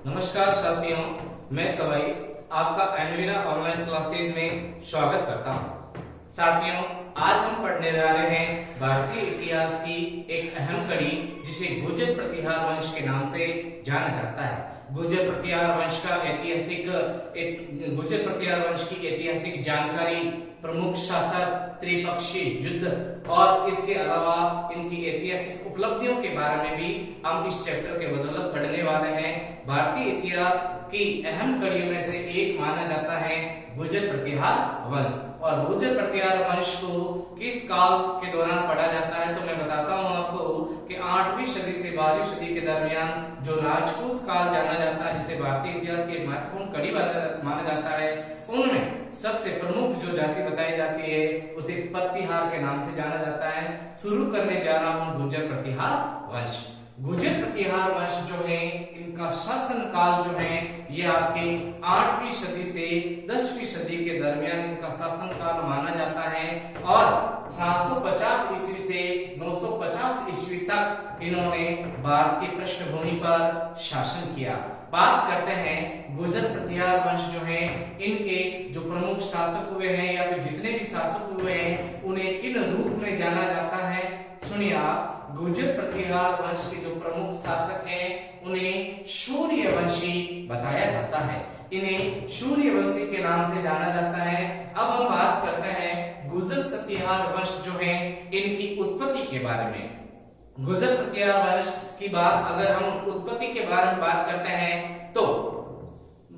नमस्कार साथियों, मैं सवाई आपका एनवीरा ऑनलाइन क्लासेज में स्वागत करता हूं। साथियों, आज हम पढ़ने जा रहे हैं भारतीय इतिहास की एक अहम कड़ी जिसे गुर्जर प्रतिहार वंश के नाम से जाना जाता है। गुर्जर प्रतिहार वंश की ऐतिहासिक जानकारी, प्रमुख शासक, त्रिपक्षीय युद्ध और इसके अलावा इनकी ऐतिहासिक उपलब्धियों के बारे में भी हम इस चैप्टर के बदौलत पढ़ने वाले हैं। भारतीय इतिहास की अहम कड़ियों में से एक माना जाता है गुर्जर प्रतिहार वंश। और गुर्जर प्रतिहार वंश को किस काल के दौरान पढ़ा जाता है तो मैं बताता हूं आपको कि 8वीं सदी से 12वीं सदी के दरमियान जो राजपूत काल जाना जाता है, जिसे भारतीय इतिहास की महत्वपूर्ण कड़ी माना जाता है, उनमें सबसे प्रमुख जो जाति बताई जाती है उसे प्रतिहार के नाम से जाना जाता है। शुरू करने जा रहा हूं गुर्जर प्रतिहार वंश। गुर्जर प्रतिहार वंश जो है, इनका शासन काल जो है ये आपके 8वीं सदी से 10वीं सदी के दरमियान इनका शासन काल माना जाता है और 750 ईस्वी से 950 ईस्वी तक इन्होंने भारत की पृष्ठभूमि पर शासन किया। बात करते हैं गुर्जर प्रतिहार वंश जो है, इनके जो प्रमुख शासक हुए हैं या फिर जितने भी शासक हुए हैं उन्हें किन रूप में जाना जाता है। सुनिए आप, गुर्जर प्रतिहार वंश के जो प्रमुख शासक हैं उन्हें सूर्यवंशी बताया जाता है। इन्हें सूर्यवंशी के नाम से जाना जाता है। अब हम बात करते हैं गुर्जर प्रतिहार वंश जो है इनकी उत्पत्ति के बारे में। गुर्जर प्रतिहार वंश की बात अगर हम उत्पत्ति के बारे में बात करते हैं तो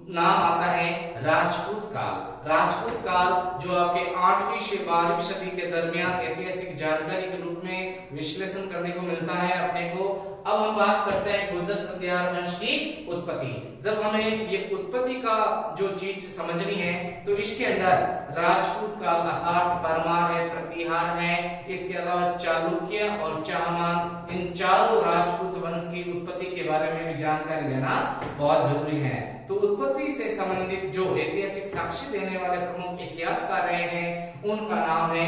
नाम आता है राजपूत काल। राजपूत काल जो आपके 8वीं से 12वीं सदी के दरमियान ऐतिहासिक जानकारी के रूप में विश्लेषण करने को मिलता है अपने को। अब हम बात करते हैं गुर्जर प्रतिहार वंश की उत्पत्ति। जब हमें ये उत्पत्ति का जो चीज समझनी है तो इसके अंदर राजपूत काल अर्थात परमार है, प्रतिहार है, इसके अलावा चालुक्य और चाहमान, इन चारों राजपूत वंश की उत्पत्ति के बारे में भी जानकारी लेना बहुत जरूरी है। तो उत्पत्ति से संबंधित जो ऐतिहासिक साक्ष्य देने वाले प्रमुख इतिहासकार रहे हैं उनका नाम है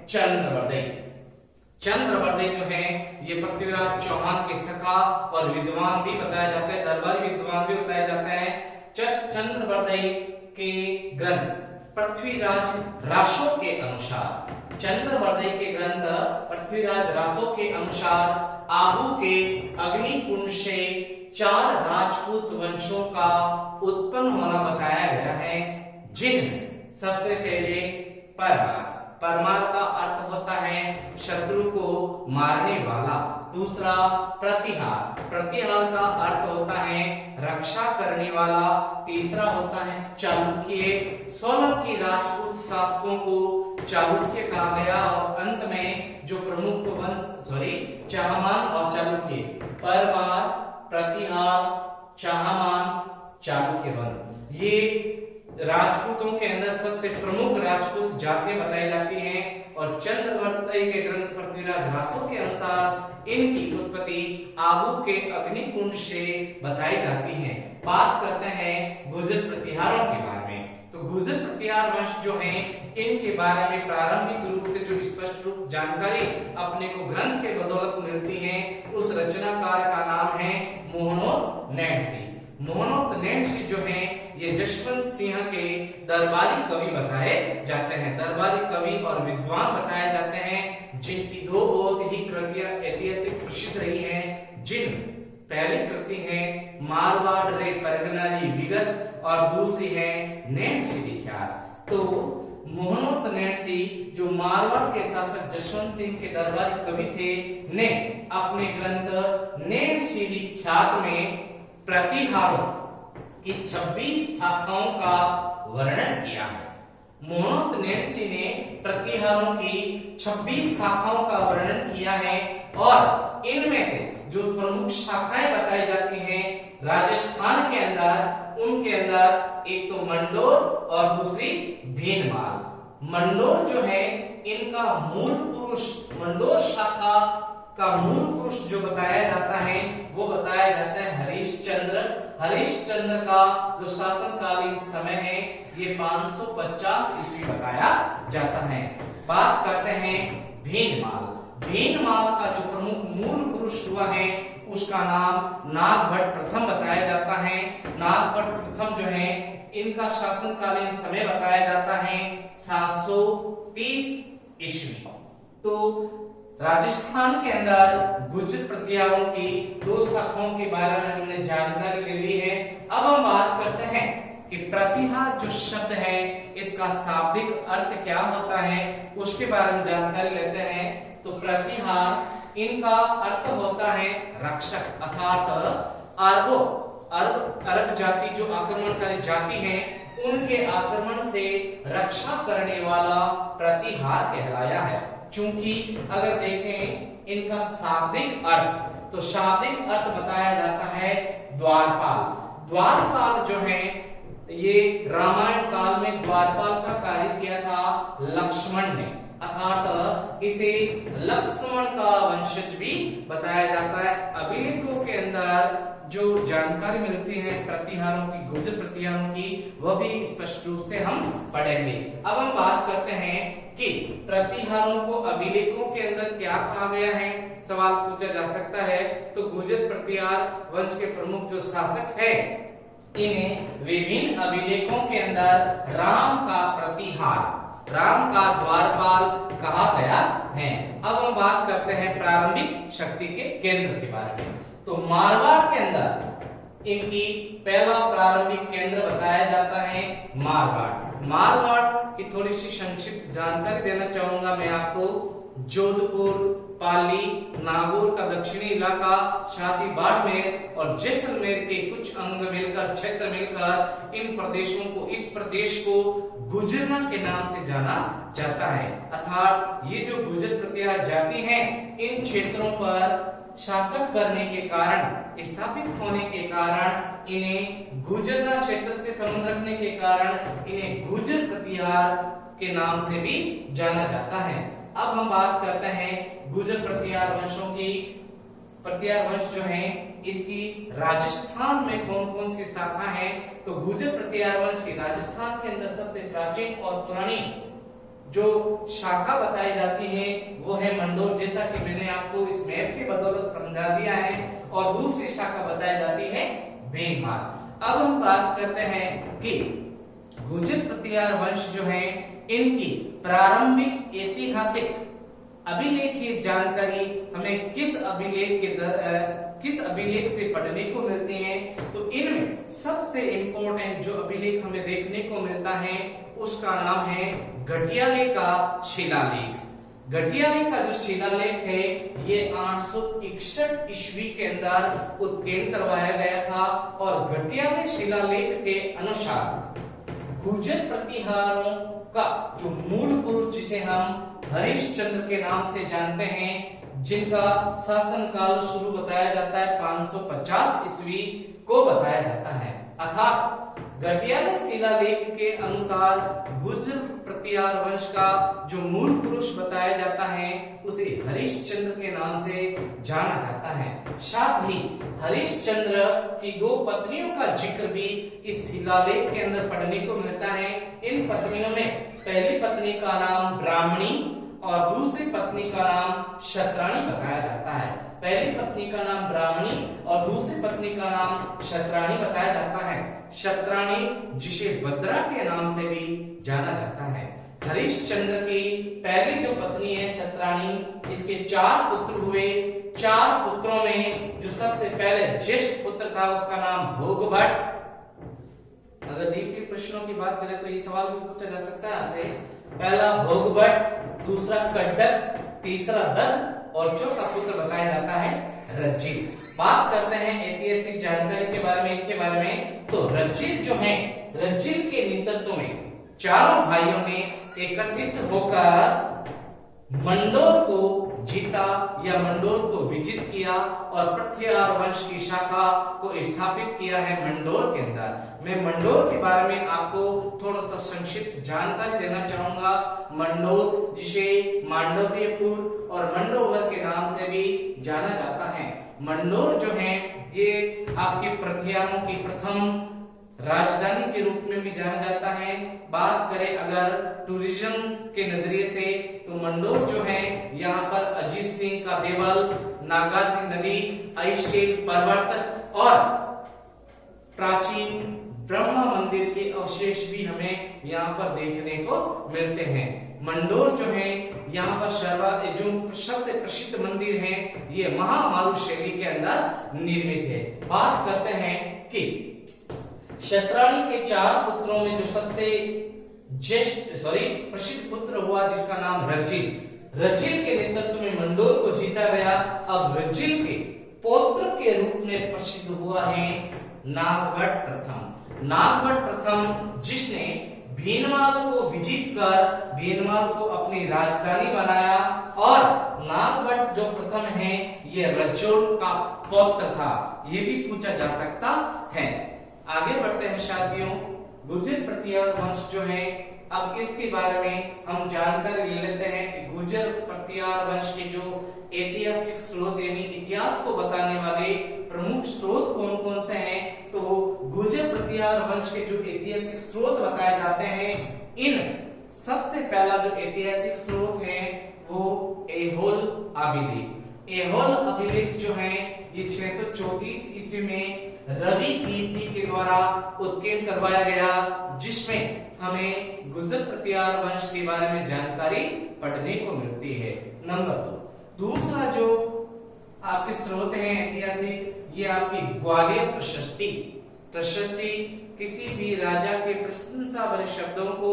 चंद्रवर्धय। चंद्रवर्धय जो है ये पृथ्वीराज चौहान के सखा और विद्वान भी बताया जाता है, दरबारी विद्वान भी बताया जाता है। चंद्रवर्धय के ग्रंथ पृथ्वीराज रासो के अनुसार, चंद्रवर्धय के ग्रंथ पृथ्वीराज रासो के अनुसार आहू के अग्निकुंड से 4 राजपूत वंशों का उत्पन्न होना बताया गया है, जिनमें सबसे पहले परमार। परमार का अर्थ होता है शत्रु को मारने वाला। दूसरा प्रतिहार, प्रतिहार का अर्थ होता है रक्षा करने वाला। तीसरा होता है चालुक्य, सोलंकी राजपूत शासकों को चालुक्य कहा गया। और अंत में जो प्रमुख वंश चाहमान और चालुक्य, परमार, प्रतिहार, चाहमान, चालुक्य वंश, ये राजपूतों के अंदर सबसे प्रमुख राजपूत जातियां बताई जाती हैं। और चंद्रवर्धय के ग्रंथ पृथ्वीराज रासो के अनुसार इनकी उत्पत्ति आबू के अग्निकुंड से बताई जाती है। बात करते हैं गुर्जर प्रतिहारों के बारे में। तो गुर्जर प्रतिहार वंश जो है इनके बारे में प्रारंभिक रूप से जो स्पष्ट रूप जानकारी अपने को ग्रंथ के बदौलत मिलती है, उस रचनाकार का नाम है मोहनोत नैणसी। मोहनोत नैणसी जो है ये जसवंत सिंह के दरबारी कवि बताए जाते हैं, दरबारी कवि और विद्वान बताए जाते हैं, जिनकी 2 बहुत ही कृतियां ऐतिहासिक प्रसिद्ध रही हैं। जिन पहली कृति है मारवाड़ रे परगनाली विगत और दूसरी है नैणसी विख्यात। तो मोहनोत नैणसी जो मारवाड़ के शासक जसवंत सिंह के दरबारी कवि थे ने अपने ग्रंथ नैणसी विख्यात में प्रतिहारों की 26 शाखाओं का वर्णन किया है। मोहनोत नैणसी ने प्रतिहारों की 26 शाखाओं का वर्णन किया है और इनमें से जो प्रमुख शाखाएं बताई जाती हैं राजस्थान के अंदर, उनके अंदर एक तो मंडोर और दूसरी भीनमाल। मंडोर जो है इनका मूल पुरुष, मंडोर शाखा का मूल पुरुष जो बताया जाता है वो बताया जाता है हरिश्चंद्र। हरिश्चंद्र का जो शासनकालीन समय है ये 550 ईस्वी बताया जाता है। बात करते हैं भीनमाल। भीनमाल का जो प्रमुख मूल पुरुष हुआ है उसका नाम नागभट्ट प्रथम बताया जाता है। नागभट्ट प्रथम जो है इनका शासनकालीन समय बताया जाता है 730 ईस्वी। तो राजस्थान के अंदर गुर्जर प्रतिहारों की दो शाखाओं के बारे में हमने जानकारी ले ली है। अब हम बात करते हैं कि प्रतिहार जो शब्द है इसका शाब्दिक अर्थ क्या होता है, उसके बारे में जानकारी लेते हैं। तो प्रतिहार इनका अर्थ होता है रक्षक, अर्थात अरब जाति जो आक्रमणकारी जाति है उनके आक्रमण से रक्षा करने वाला प्रतिहार कहलाया है। चूंकि अगर देखें इनका शाब्दिक अर्थ, तो शाब्दिक अर्थ बताया जाता है द्वारपाल। द्वारपाल जो है ये रामायण काल में द्वारपाल का कार्य किया था लक्ष्मण ने, अर्थात इसे लक्ष्मण का वंशज भी बताया जाता है। अभिलेखों के अंदर जो जानकारी मिलती है प्रतिहारों की, गुर्जर प्रतिहारों की, वह भी स्पष्ट रूप से हम पढ़ेंगे। अब हम बात करते हैं कि प्रतिहारों को अभिलेखों के अंदर क्या कहा गया है, सवाल पूछा जा सकता है। तो गुर्जर प्रतिहार वंश के प्रमुख जो शासक है इन्हें विभिन्न अभिलेखों के अंदर राम का प्रतिहार, राम का द्वारपाल कहा गया है। अब हम बात करते हैं प्रारंभिक शक्ति के केंद्र के बारे में। तो मारवाड़ के अंदर इनकी पहला प्रारंभिक केंद्र बताया जाता है मारवाड़। मारवाड़ की थोड़ी सी संक्षिप्त जानकारी देना चाहूंगा मैं आपको। जोधपुर, पाली, नागौर का दक्षिणी इलाका, साथ ही बाड़मेर और जैसलमेर के कुछ अंग मिलकर, क्षेत्र मिलकर इन प्रदेशों को, इस प्रदेश को गुर्जरना के नाम से जाना जाता है। अर्थात ये जो गुर्जर प्रतिहार जाति है इन क्षेत्रों पर शासक करने के कारण, स्थापित होने के कारण, इन्हें गुर्जरना क्षेत्र से संबंध रखने के कारण इन्हें गुर्जर प्रतिहार के नाम से भी जाना जाता है। अब हम बात करते हैं गुर्जर प्रतिहार वंशों की। प्रतिहार वंश जो है इसकी राजस्थान में कौन कौन सी शाखा है, तो गुर्जर प्रतिहार वंश की राजस्थान के अंदर सबसे प्राचीन और पुरानी जो शाखा बताई जाती है वो है मंडोर, जैसा कि मैंने आपको इस मैप की बदौलत समझा दिया है। और दूसरी शाखा बताई जाती है भीममाल। अब हम बात करते हैं कि गुर्जर प्रतिहार वंश जो है इनकी प्रारंभिक ऐतिहासिक अभिलेखीय जानकारी हमें किस अभिलेख से पढ़ने को मिलती है। तो इनमें सबसे इंपॉर्टेंट जो अभिलेख हमें देखने को मिलता है उसका नाम है घटियाले का शिलालेख। घटियाले का जो शिलालेख है ये 861 ईस्वी के अंदर उत्कीर्ण करवाया गया था। और घटियाले शिलालेख के अनुसार गुर्जर प्रतिहारों का जो मूल पुरुष, जिसे हम हरिश्चंद्र के नाम से जानते हैं, जिनका शासनकाल शुरू बताया जाता है 550 ईस्वी को बताया जाता है। अर्थात घटियाले शिलालेख के अनुसार गुर्जर प्रतिहार वंश का जो मूल पुरुष बताया जाता है उसे हरिश्चंद्र के नाम से जाना जाता है। साथ ही हरिश्चंद्र की दो पत्नियों का जिक्र भी इस शिलालेख के अंदर पढ़ने को मिलता है। इन पत्नियों में पहली पत्नी का नाम ब्राह्मणी और दूसरी पत्नी का नाम शत्राणी बताया जाता है। पहली पत्नी का नाम ब्राह्मणी और दूसरी पत्नी का नाम शत्राणी बताया जाता है। शत्राणी जिसे भद्रा के नाम से भी जाना जाता है। हरिश्चंद्र की पहली जो पत्नी है शत्राणी, इसके 4 पुत्र हुए। 4 पुत्रों में जो सबसे पहले ज्येष्ठ पुत्र था उसका नाम भोगभट्ट। अगर डीपली प्रश्नों की बात करें तो ये सवाल भी पूछा जा सकता है आपसे। पहला भोगभट्ट, दूसरा कड्डक, तीसरा दत्त और चौथा पुत्र बताया जाता है रज्जित। बात करते हैं ऐतिहासिक जानकारी के बारे में, इनके बारे में। तो रज्जित जो है, रज्जित के नेतृत्व में चारों भाइयों ने एकत्रित होकर मंडोर को जीता या मंडोर को विजित किया और प्रतिहार वंश की शाखा को स्थापित किया है मंडोर के अंदर। मैं मंडोर के बारे में आपको थोड़ा सा संक्षिप्त जानकारी देना चाहूंगा। मंडोर जिसे मांडव्यपुर और मंडोवर के नाम से भी जाना जाता है। मंडोर जो है ये आपके प्रतिहारों की प्रथम राजधानी के रूप में भी जाना जाता है। बात करें अगर टूरिज्म के नजरिए से तो मंडोर जो है यहाँ पर अजीत सिंह का देवल, नागार्जुन नदी, आइसशेल पर्वत और प्राचीन ब्रह्मा मंदिर के अवशेष भी हमें यहाँ पर देखने को मिलते हैं। मंडोर जो है यहाँ पर जो सबसे प्रसिद्ध मंदिर है ये महामालु शैली के अंदर निर्मित है। बात करते हैं कि शतराणी के 4 पुत्रों में जो सबसे प्रसिद्ध पुत्र हुआ जिसका नाम रचिल के नेतृत्व में मंडोर को जीता गया। अब रचिल के पौत्र के रूप में प्रसिद्ध हुआ है नागभट्ट प्रथम, जिसने भीनमाल को विजित कर भीनमाल को अपनी राजधानी बनाया और नागभट्ट जो प्रथम है ये रजोल का पौत्र था, ये भी पूछा जा सकता है। आगे बढ़ते हैं साथियों, गुर्जर प्रतिहार वंश जो है, अब इसके बारे में हम जानकारी ले लेते हैं कि गुर्जर प्रतिहार वंश के जो ऐतिहासिक स्रोत यानी इतिहास को बताने वाले प्रमुख स्रोत कौन कौन से हैं। तो गुर्जर प्रतिहार वंश के जो ऐतिहासिक स्रोत बताए जाते हैं, इन सबसे पहला जो ऐतिहासिक स्रोत है वो ऐहोल अभिलेख जो है ये 634 ईस्वी में रवि कीर्ति के द्वारा उत्कीर्ण करवाया गया, जिसमें हमें गुर्जर प्रतिहार वंश के बारे में जानकारी पढ़ने को मिलती है। नंबर 2, दूसरा जो आपके स्रोत है ऐतिहासिक, ये आपकी ग्वालियर प्रशस्ति किसी भी राजा के प्रशंसा भरे शब्दों को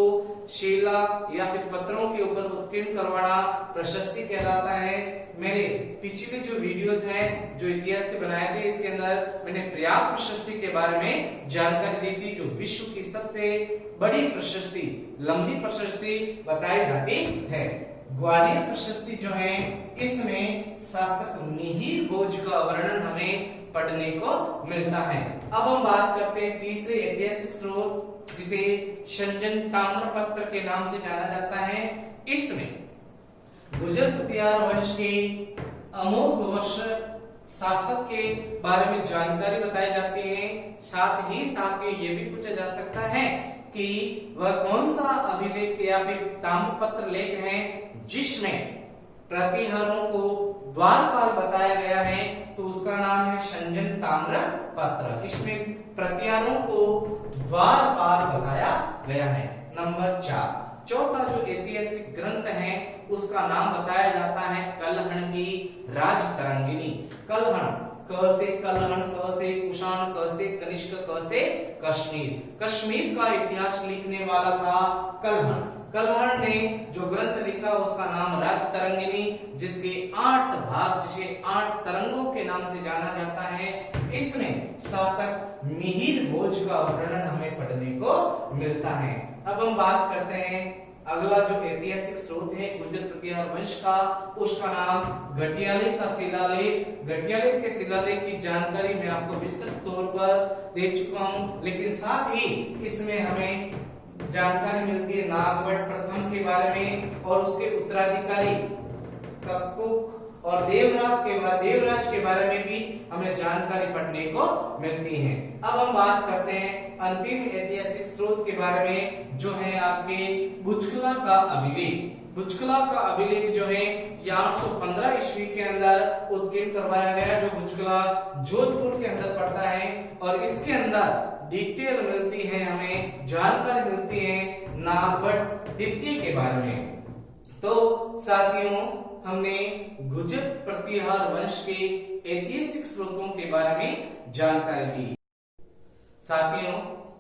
शिला या फिर पत्रों के ऊपर उत्कीर्ण करवाना प्रशस्ति कहलाता है। मेरे पिछले जो वीडियोस हैं जो इतिहास के बनाए थे, इसके अंदर मैंने प्रयाग प्रशस्ति के बारे में जानकारी दी थी, जो विश्व की सबसे बड़ी प्रशस्ति, लंबी प्रशस्ति बताई जाती है। ग्वालियर प्रशस्ति जो है इसमें शासक मिहिर भोज का वर्णन हमें पढ़ने को मिलता है। अब हम बात करते हैं तीसरे ऐतिहासिक स्रोत जिसे संजन ताम्रपत्र के नाम से जाना जाता है। इसमें गुर्जर प्रतिहार वंश के अमोघ वर्ष शासक के बारे में जानकारी बताई जाती है। साथ ही ये भी पूछा जा सकता है कि वह कौन सा अभिलेख या फिर ताम्रपत्र लेख है जिसमें प्रतिहारों को द्वारपाल बताया गया है, तो उसका नाम है संजन ताम्रपत्र। इसमें प्रतिहारों को द्वारपाल बताया गया है। नंबर 4, चौथा जो ऐतिहासिक ग्रंथ है उसका नाम बताया जाता है कलहण की राजतरंगिणी। कलहण, क से कलहण, क से कुषाण, क से कनिष्क, क से कश्मीर का इतिहास लिखने वाला था कलहण ने जो ग्रंथ लिखा उसका नाम राजतरंगिणी, जिसके 8 भाग, जिसे 8 तरंगों के नाम से जाना जाता है। इसमें शासक मिहिर भोज का वर्णन हमें पढ़ने को मिलता है। अब हम बात करते हैं अगला जो ऐतिहासिक स्रोत है गुर्जर प्रतिहार वंश का, उसका नाम घटियाले का शिलालेख। घटियाले के शिलालेख की जानकारी मैं आपको विस्तृत तौर पर दे चुका हूं, लेकिन साथ ही इसमें हमें जानकारी मिलती है नागभट्ट प्रथम के बारे में और उसके उत्तराधिकारी कक्कुक और देवराज के बारे में भी हमें जानकारी पढ़ने को मिलती है। अब हम बात करते हैं अंतिम ऐतिहासिक स्रोत के बारे में, जो है आपके बुचकला का अभिलेख। बुचकला का अभिलेख जो है 815 ईस्वी के अंदर उत्कीर्ण करवाया गया, जो बुचकला जोधपुर के अंदर पड़ता है और इसके अंदर डिटेल मिलती है, हमें जानकारी मिलती है नागभट्ट द्वितीय के बारे में। तो साथियों, हमने गुर्जर प्रतिहार वंश के ऐतिहासिक स्रोतों के बारे में जानकारी ली। साथियों,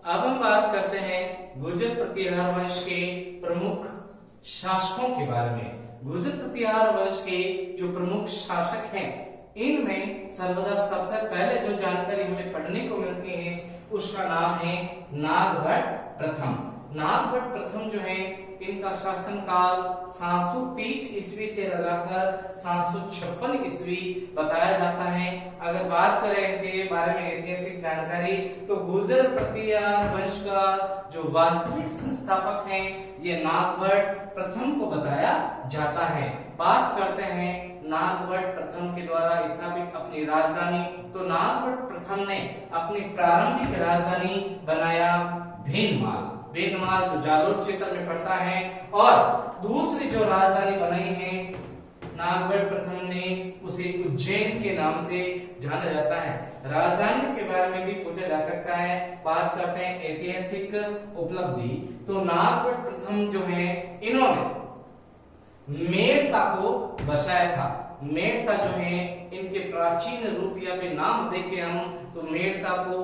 अब हम बात करते हैं गुर्जर प्रतिहार वंश के प्रमुख शासकों के बारे में। गुर्जर प्रतिहार वंश के जो प्रमुख शासक हैं, इनमें सर्वदा सबसे पहले जो जानकारी हमें पढ़ने को मिलती है उसका नाम है नागभट्ट प्रथम। नागभट्ट प्रथम जो है इनका शासनकाल 730 ईस्वी से लगाकर 756 ईस्वी बताया जाता है। अगर बात करें इनके बारे में ऐतिहासिक जानकारी, तो गुर्जर प्रतिहार वंश का जो वास्तविक संस्थापक है ये नागभट्ट प्रथम को बताया जाता है। बात करते हैं नागभट्ट प्रथम के द्वारा स्थापित अपनी राजधानी, तो नागभट्ट प्रथम ने अपनी प्रारंभिक राजधानी बनाया भीनमाल जो जालोर क्षेत्र में पड़ता है, और दूसरी जो राजधानी बनाई है नागभट्ट प्रथम ने उसे उज्जैन के नाम से जाना जाता है। राजधानियों के बारे में भी पूछा जा सकता है। बात करते हैं ऐतिहासिक उपलब्धि, तो नागभट्ट प्रथम जो है इन्होंने मेड़ता को बसाया था। मेड़ता जो है इनके प्राचीन रूप या फिर नाम देखें हम तो मेड़ता को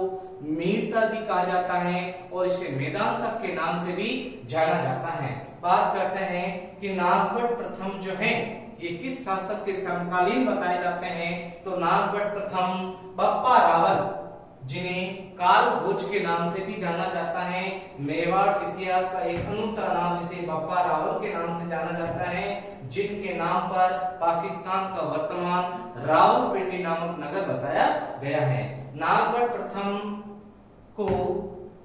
मीड़ता भी कहा जाता है और इसे मैदान तक के नाम से भी जाना जाता है। बात करते हैं कि नागभट्ट प्रथम जो है ये किस शासक के समकालीन बताए जाते हैं, तो नागभट्ट प्रथम बप्पा रावल, जिन्हें काल भोज के नाम से भी जाना जाता है। मेवाड़ इतिहास का एक अनूठा नाम जिसे बप्पा रावल के नाम से जाना जाता है, जिनके नाम पर पाकिस्तान का वर्तमान रावलपिंडी नामक नगर बसाया गया है। नागभट्ट प्रथम को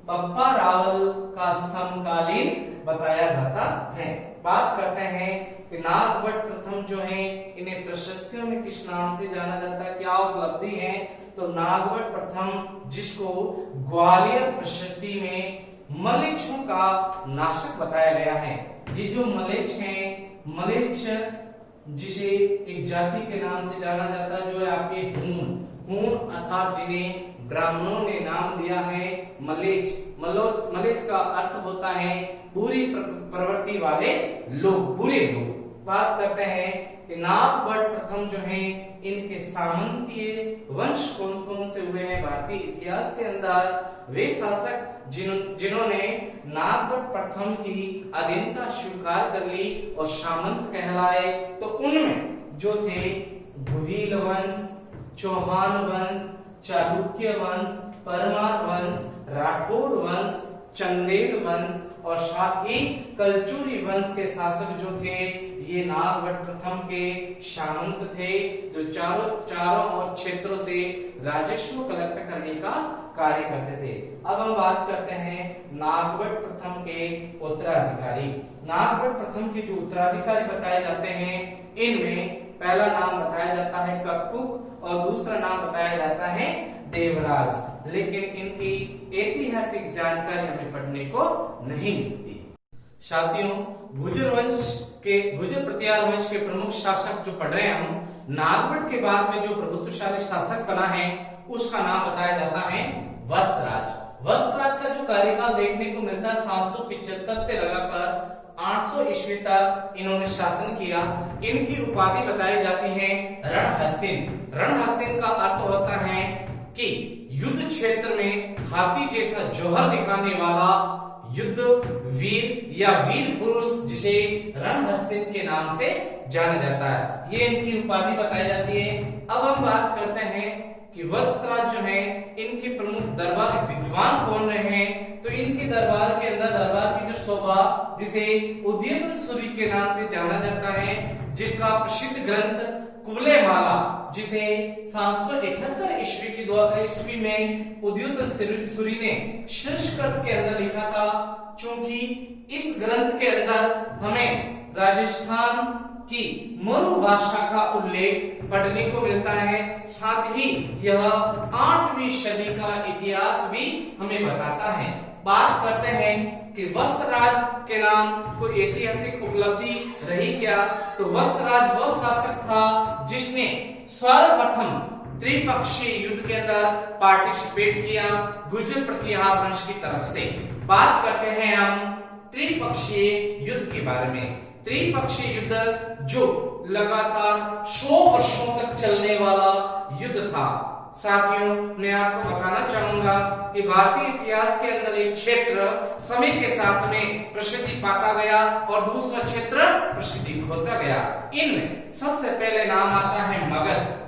बप्पा रावल का समकालीन बताया जाता है। बात करते हैं कि नागभट्ट प्रथम जो है इन्हें प्रशस्तियों में किस नाम से जाना जाता है, क्या उपलब्धि है, तो नागभट्ट प्रथम जिसको ग्वालियर प्रशस्ति में मलेच्छों का नाशक बताया गया है। ये जो मलेच्छ हैं, मलेच्छ जिसे एक जाति के नाम से जाना जाता है जो है आपके हूण अर्थात जिन्हें ब्राह्मणों ने नाम दिया है मलेच्छ। मलेच्छ का अर्थ होता है बुरी प्रवृत्ति वाले लोग, बुरे लोग। बात करते हैं कि नागभट्ट प्रथम जो है इनके सामंतीय वंश कौन कौन से हुए हैं भारतीय इतिहास के अंदर। वे शासक जिन्होंने नागभट्ट प्रथम की अधीनता स्वीकार कर ली और सामंत कहलाए, तो उनमें जो थे भुरील वंश, चौहान वंश, चालुक्य वंश, परमार वंश, राठौड़ वंश, चंदेल वंश और साथ ही कलचुरी वंश के शासक जो थे ये नागभट्ट प्रथम के सामंत थे, जो चारों और क्षेत्रों से राजस्व कलेक्ट करने का कार्य करते थे। अब हम बात करते हैं नागभट्ट प्रथम के उत्तराधिकारी। नागभट्ट प्रथम के जो उत्तराधिकारी बताए जाते हैं, इनमें पहला नाम बताया जाता है कपकुक और दूसरा नाम बताया जाता है देवराज, लेकिन इनकी ऐतिहासिक जानकारी हमें पढ़ने को नहीं मिलती। साथियों, गुर्जर प्रतिहार वंश के प्रमुख शासक जो पढ़ रहे हैं हम, नागभट्ट के बाद में जो प्रभुत्वशाली शासक बना है उसका नाम बताया जाता है वत्सराज। वत्सराज का जो कार्यकाल देखने को मिलता है 775 से लगाकर 800 ईस्वी तक इन्होंने शासन किया। इनकी उपाधि बताई जाती है रणहस्तिन। रणहस्तिन का अर्थ होता है कि युद्ध क्षेत्र में हाथी जैसा जौहर दिखाने वाला युद्ध वीर या वीर पुरुष, जिसे रणहस्तिन के नाम से जाना जाता है, ये इनकी उपाधि बताई जाती है। अब हम बात करते हैं कि वत्सराज जो है इनके प्रमुख दरबार विद्वान कौन रहे हैं, तो इनके दरबार के अंदर दरबार की जो शोभा जिसे उदयतन सूरी के नाम से जाना जाता है, जिनका प्रसिद्ध ग्रंथ कुवलयमाला जिसे 778 ईस्वी में उदयतन सूरी ने संस्कृत के अंदर लिखा था। क्योंकि इस ग्रंथ के अंदर हमें राजस्थान की मरु भाषा का उल्लेख पढ़ने को मिलता है, साथ ही यह 8वीं सदी का इतिहास भी हमें बताता है। बात करते हैं कि वत्सराज के नाम कोई ऐतिहासिक उपलब्धि रही क्या, तो वत्सराज वह शासक था जिसने सर्वप्रथम त्रिपक्षीय युद्ध के अंदर पार्टिसिपेट किया गुर्जर प्रतिहार वंश की तरफ से। बात करते हैं हम त्रिपक्षीय युद्ध के बारे में। त्रिपक्षीय युद्ध जो लगातार 100 वर्षों तक चलने वाला युद्ध था। साथियों, मैं आपको बताना चाहूंगा कि भारतीय इतिहास के अंदर एक क्षेत्र समय के साथ में प्रसिद्धि पाता गया और दूसरा क्षेत्र प्रसिद्धि खोता गया। इनमें सबसे पहले नाम आता है मगध।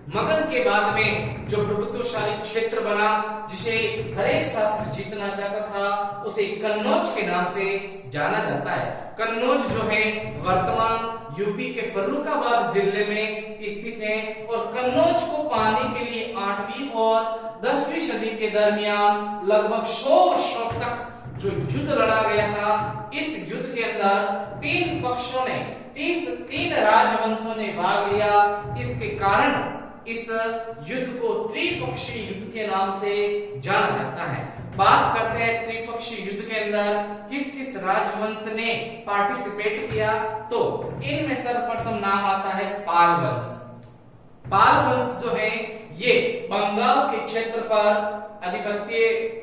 मगध के बाद में जो प्रभुत्वशाली क्षेत्र बना, जिसे हर एक शासक जीतना चाहता था, उसे कन्नौज के नाम से जाना जाता है। कन्नौज जो है वर्तमान यूपी के फर्रुखाबाद जिले में स्थित है और कन्नौज को पाने के लिए 8वीं और 10वीं सदी के दरमियान लगभग 100 वर्षों तक जो युद्ध लड़ा गया था, इस युद्ध के अंदर 3 पक्षों ने 3 राजवंशों ने भाग लिया। इसके कारण इस युद्ध को त्रिपक्षीय युद्ध के नाम से जाना जाता है। बात करते हैं त्रिपक्षीय युद्ध के अंदर किस किस राजवंश ने पार्टिसिपेट किया, तो इनमें सर्वप्रथम नाम आता है पाल वंश। पाल वंश जो है ये बंगाल के क्षेत्र पर आधिपत्य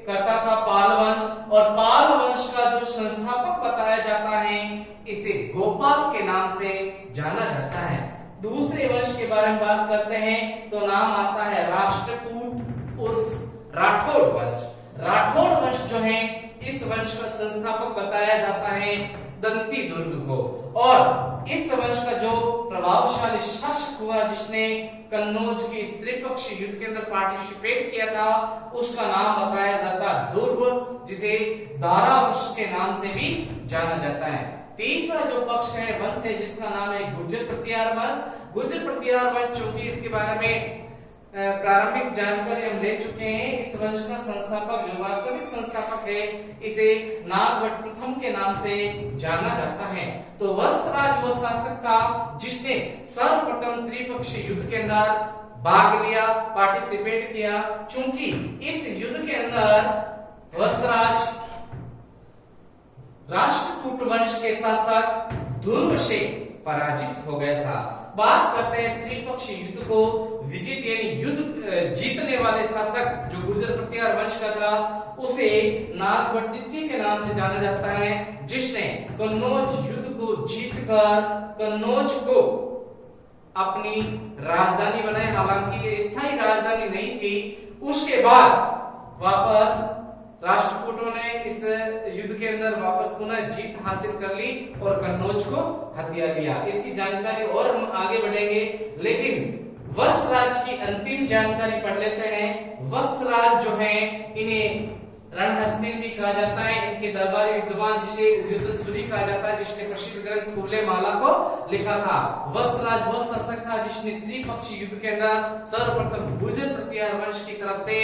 करता था पाल वंश, और पाल वंश का जो संस्थापक बताया जाता है इसे गोपाल के नाम से जाना जाता है। दूसरे वंश के बारे में बात करते हैं तो नाम आता है राष्ट्रकूट उर्फ राठौड़ वंश। राठौड़ वंश जो है इस वंश का संस्थापक बताया जाता है दंती दुर्ग को, और इस वंश का जो प्रभावशाली शासक हुआ जिसने कन्नौज की त्रिपक्षीय युद्ध के अंदर पार्टिसिपेट किया था उसका नाम बताया जाता दुर्व, जिसे दारा वंश के नाम से भी जाना जाता है। तीसरा जो पक्ष है वंश है जिसका नाम है गुर्जर प्रतिहार वंश। गुर्जर प्रतिहार वंश चूंकि इसके बारे में प्रारंभिक जानकारी हम ले चुके हैं, इस वंश का संस्थापक जो वास्तविक संस्थापक है इसे नागभट्ट प्रथम के नाम से जाना जाता है। तो वत्सराज वो शासक था जिसने सर्वप्रथम त्रिपक्षीय युद्ध के अंदर भाग लिया, पार्टिसिपेट किया। चूंकि इस युद्ध के अंदर वत्सराज राष्ट्रकूट वंश के शासक ध्रुव से पराजित हो गया था। बात करते हैं त्रिपक्षीय युद्ध को विजित यानी युद्ध जीतने वाले शासक जो गुर्जर प्रतिहार वंश का था उसे नागभट्ट द्वितीय के नाम से जाना जाता है, जिसने कन्नौज युद्ध को जीतकर कन्नौज को अपनी राजधानी बनाई। हालांकि ये स्थायी राजधानी नहीं थी। उसके बाद वापस राष्ट्रकूटों ने इस युद्ध के अंदर वापस पुनः जीत हासिल कर ली और कन्नौज को हथिया लिया। इसकी जानकारी और हम आगे बढ़ेंगे, लेकिन वत्सराज की अंतिम जानकारी पढ़ लेते हैं। वत्सराज जो है इन्हें रणहस्तिन भी कहा जाता है। इनके दरबारी विद्वान जिसे युद्धसूरी कहा जाता है, जिसने प्रसिद्ध ग्रंथ कुवलय माला को लिखा था। वत्सराज वो शासक था जिसने त्रिपक्षीय युद्ध के अंदर सर्वप्रथम गुर्जर प्रतिहार वंश की तरफ से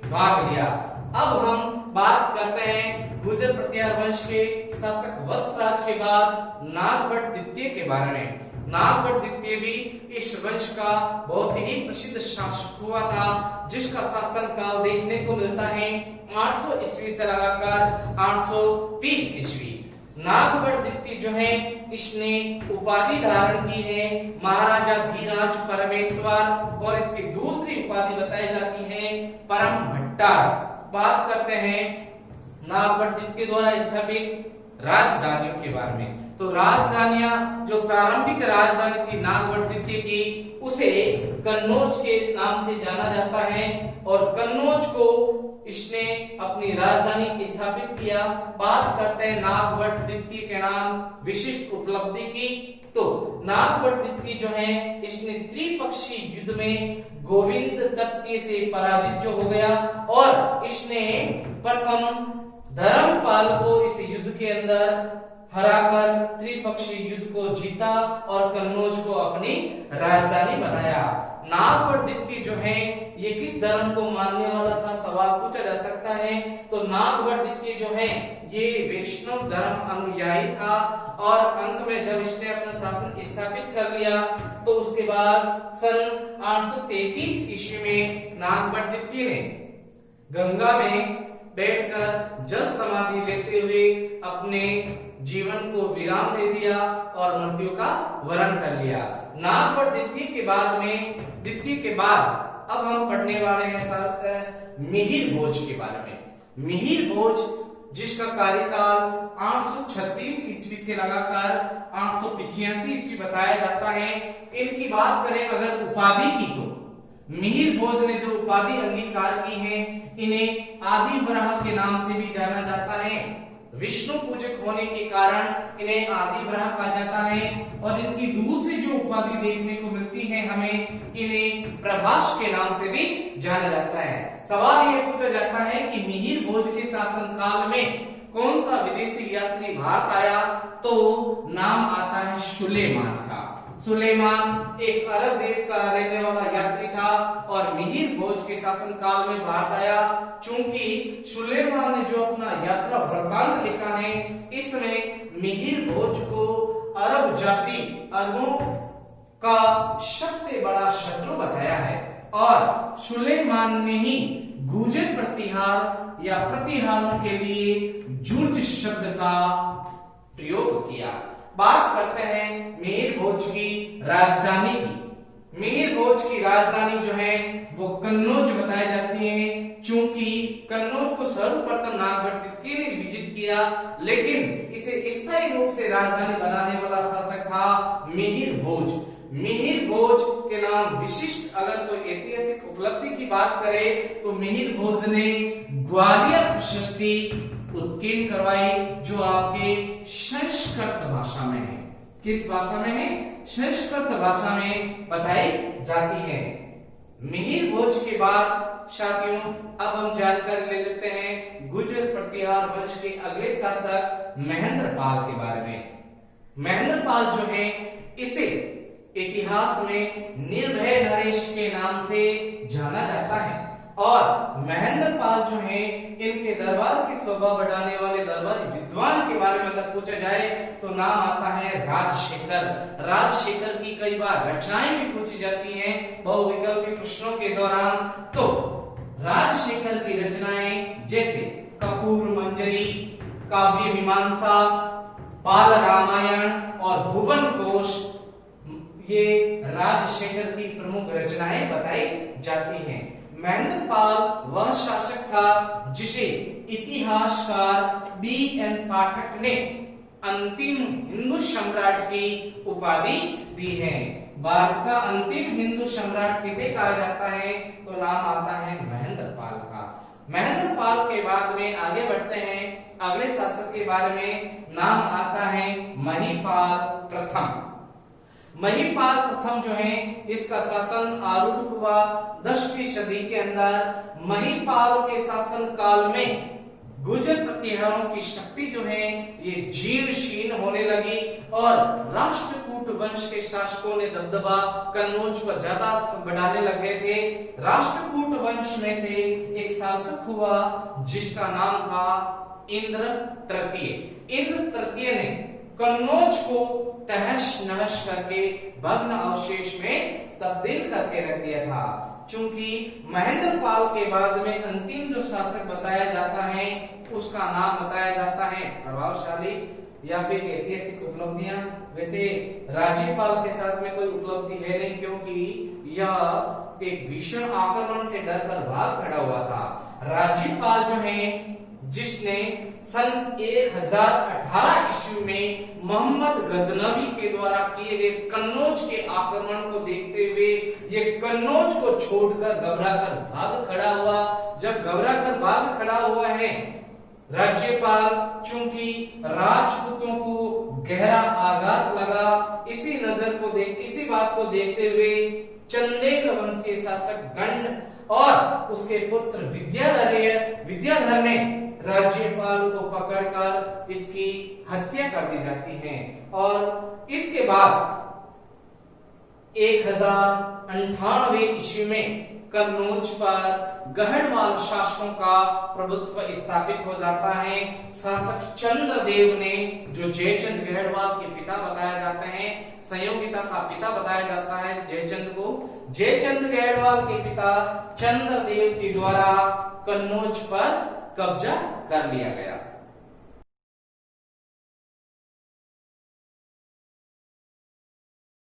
भाग लिया। अब हम बात करते हैं गुर्जर प्रतिहार वंश के शासक वत्सराज के बाद नागभट्ट द्वितीय के बारे में। नागभट्ट द्वितीय भी इस वंश का बहुत ही प्रसिद्ध शासक हुआ था, जिसका शासन काल देखने को मिलता है 800 ईस्वी से लगाकर 830 ईस्वी। नागभट्ट द्वितीय जो है इसने उपाधि धारण की है महाराजा धीराज परमेश्वर, और इसकी दूसरी उपाधि बताई जाती है परम भट्टार। बात करते हैं नागभट्ट द्वितीय द्वारा स्थापित राजधानियों के बारे में। तो राजधानियां जो प्रारंभिक राजधानी थी नागभट्ट द्वितीय की उसे कन्नौज के नाम से जाना जाता है, और कन्नौज को इसने अपनी राजधानी स्थापित किया। बात करते हैं नागभट्ट द्वितीय के नाम विशिष्ट उपलब्धि की, तो नागभट्ट द्वितीय जो है इसने त्रिपक्षीय युद्ध में गोविंद तृतीय से पराजित जो हो गया, और इसने प्रथम धर्मपाल को इस युद्ध के अंदर हराकर त्रिपक्षीय युद्ध को जीता और कन्नौज को अपनी राजधानी बनाया। नागभट्ट द्वितीय जो है ये किस धर्म को मानने वाला था, सवाल पूछा जा सकता है। तो नागभट्ट द्वितीय जो है ये वैष्णव धर्म अनुयायी था, और अंत में जब इसने अपना शासन स्थापित कर लिया तो उसके बाद सन 833 ईस्वी में नागभट्ट द्वितीय ने गंगा में बैठकर जल समाधि लेते हुए अपने जीवन को विराम दे दिया और मृत्यु का वरण कर लिया। नागभट्ट द्वितीय के बाद अब हम पढ़ने वाले हैं मिहिर भोज के बारे में। मिहिर भोज जिसका कार्यकाल 836 ईस्वी से लगाकर 885 ईस्वी बताया जाता है। इनकी बात करें अगर उपाधि की तो मिहिर भोज ने जो उपाधि अंगीकार की है इन्हें आदि बराह के नाम से भी जाना जाता है। विष्णु पूजक होने के कारण इन्हें आदि बराह कहा जाता है, और इनकी दूसरी जो उपाधि देखने को मिलती है हमें इन्हें प्रभास के नाम से भी जाना जाता है। सवाल ये पूछा जाता है कि मिहिर भोज के शासन काल में कौन सा विदेशी यात्री भारत आया, तो नाम आता है सुलेमान का। सुलेमान एक अरब देश का रहने वाला यात्री था और मिहिर भोज के शासन काल में भारत आया। चूंकि सुलेमान ने जो अपना यात्रा वृत्तांत लिखा है इसमें मिहिर भोज को अरब जाति अरबों का सबसे बड़ा शत्रु बताया है, और सुलेमान ने ही गुर्जर प्रतिहार या प्रतिहारों के लिए जुर्ज शब्द का प्रयोग किया। बात करते हैं मिहिर भोज की राजधानी की। मिहिर भोज की राजधानी जो है वो कन्नौज बताई जाती है, चूंकि कन्नौज को सर्वप्रथम नागभट्ट तृतीय ने विजिट किया, लेकिन इसे स्थायी रूप से राजधानी बनाने वाला शासक था मिहिर भोज। मिहिर भोज के नाम विशिष्ट अगर कोई ऐतिहासिक उपलब्धि की बात करें तो मिहिर भोज ने ग्वालियर प्रशस्ति उत्कीर्ण करवाई, जो आपके संस्कृत भाषा में है। किस भाषा में है? संस्कृत भाषा में बताई जाती है। मिहिर भोज के बाद साथियों अब हम जानकारी ले लेते हैं गुर्जर प्रतिहार वंश के अगले शासक महेंद्र पाल के बारे में। महेंद्र पाल जो है इसे इतिहास में निर्भय नरेश के नाम से जाना जाता है, और महेंद्र पाल जो है इनके दरबार की शोभा बढ़ाने वाले दरबारी विद्वान के बारे में अगर पूछा जाए तो नाम आता है राजशेखर। राजशेखर की कई बार रचनाएं भी पूछी जाती हैं बहुविकल्पी प्रश्नों के दौरान। तो राजशेखर की रचनाएं जैसे कपूर मंजरी, काव्य मीमांसा, बाल रामायण और भुवन कोश, ये राजशेखर की प्रमुख रचनाएं बताई जाती हैं। महेंद्र पाल वह शासक था जिसे इतिहासकार B.N. पाठक ने अंतिम हिंदू सम्राट की उपाधि दी है। भारत का अंतिम हिंदू सम्राट किसे कहा जाता है? तो नाम आता है महेंद्र पाल का। महेंद्र पाल के बाद में आगे बढ़ते हैं, अगले शासक के बारे में नाम आता है महिपाल प्रथम। महिपाल प्रथम जो है इसका शासन आरूढ़ हुआ 10वीं सदी के अंदर। महिपाल के शासन काल में गुर्जर प्रतिहारों की शक्ति जो है ये जीर्ण शीर्ण होने लगी, और राष्ट्रकूट वंश के शासकों ने दबदबा कन्नौज पर ज्यादा बढ़ाने लगे थे। राष्ट्रकूट वंश में से एक शासक हुआ जिसका नाम था इंद्र तृतीय। इंद्र तृतीय ने कन्नौज को तहस नहस करके भग्न अवशेष में तब्दील करके रख दिया था। चूंकि महेंद्र पाल के बाद में अंतिम जो शासक बताया जाता है उसका नाम बताया जाता है प्रभावशाली या फिर ऐतिहासिक उपलब्धियां। वैसे राज्यपाल के साथ में कोई उपलब्धि है नहीं, क्योंकि यह एक भीषण आक्रमण से डरकर भाग खड़ा हुआ था। राज्यपाल जो है जिसने सन 1018 ईस्वी में मोहम्मद गजनवी के द्वारा किए गए कन्नौज के आक्रमण को देखते हुए ये कन्नौज को छोड़कर घबराकर भाग खड़ा हुआ। जब घबराकर भाग खड़ा हुआ है राज्यपाल, चूंकि राजपूतों को गहरा आघात लगा, इसी बात को देखते हुए चंदेल वंशीय शासक गंड और उसके पुत्र विद्याधर ने राज्यपाल को पकड़कर इसकी हत्या कर दी जाती है। और इसके बाद 1098 ईस्वी में कन्नौज पर गढ़वाल शासकों का प्रभुत्व स्थापित हो जाता है। शासक चंद्रदेव ने, जो जयचंद गढ़वाल के पिता बताए जाते हैं, संयोगिता का पिता बताया जाता है जयचंद को, जयचंद गढ़वाल के पिता चंद्रदेव के द्वारा कन्नौज पर कब्जा कर लिया गया।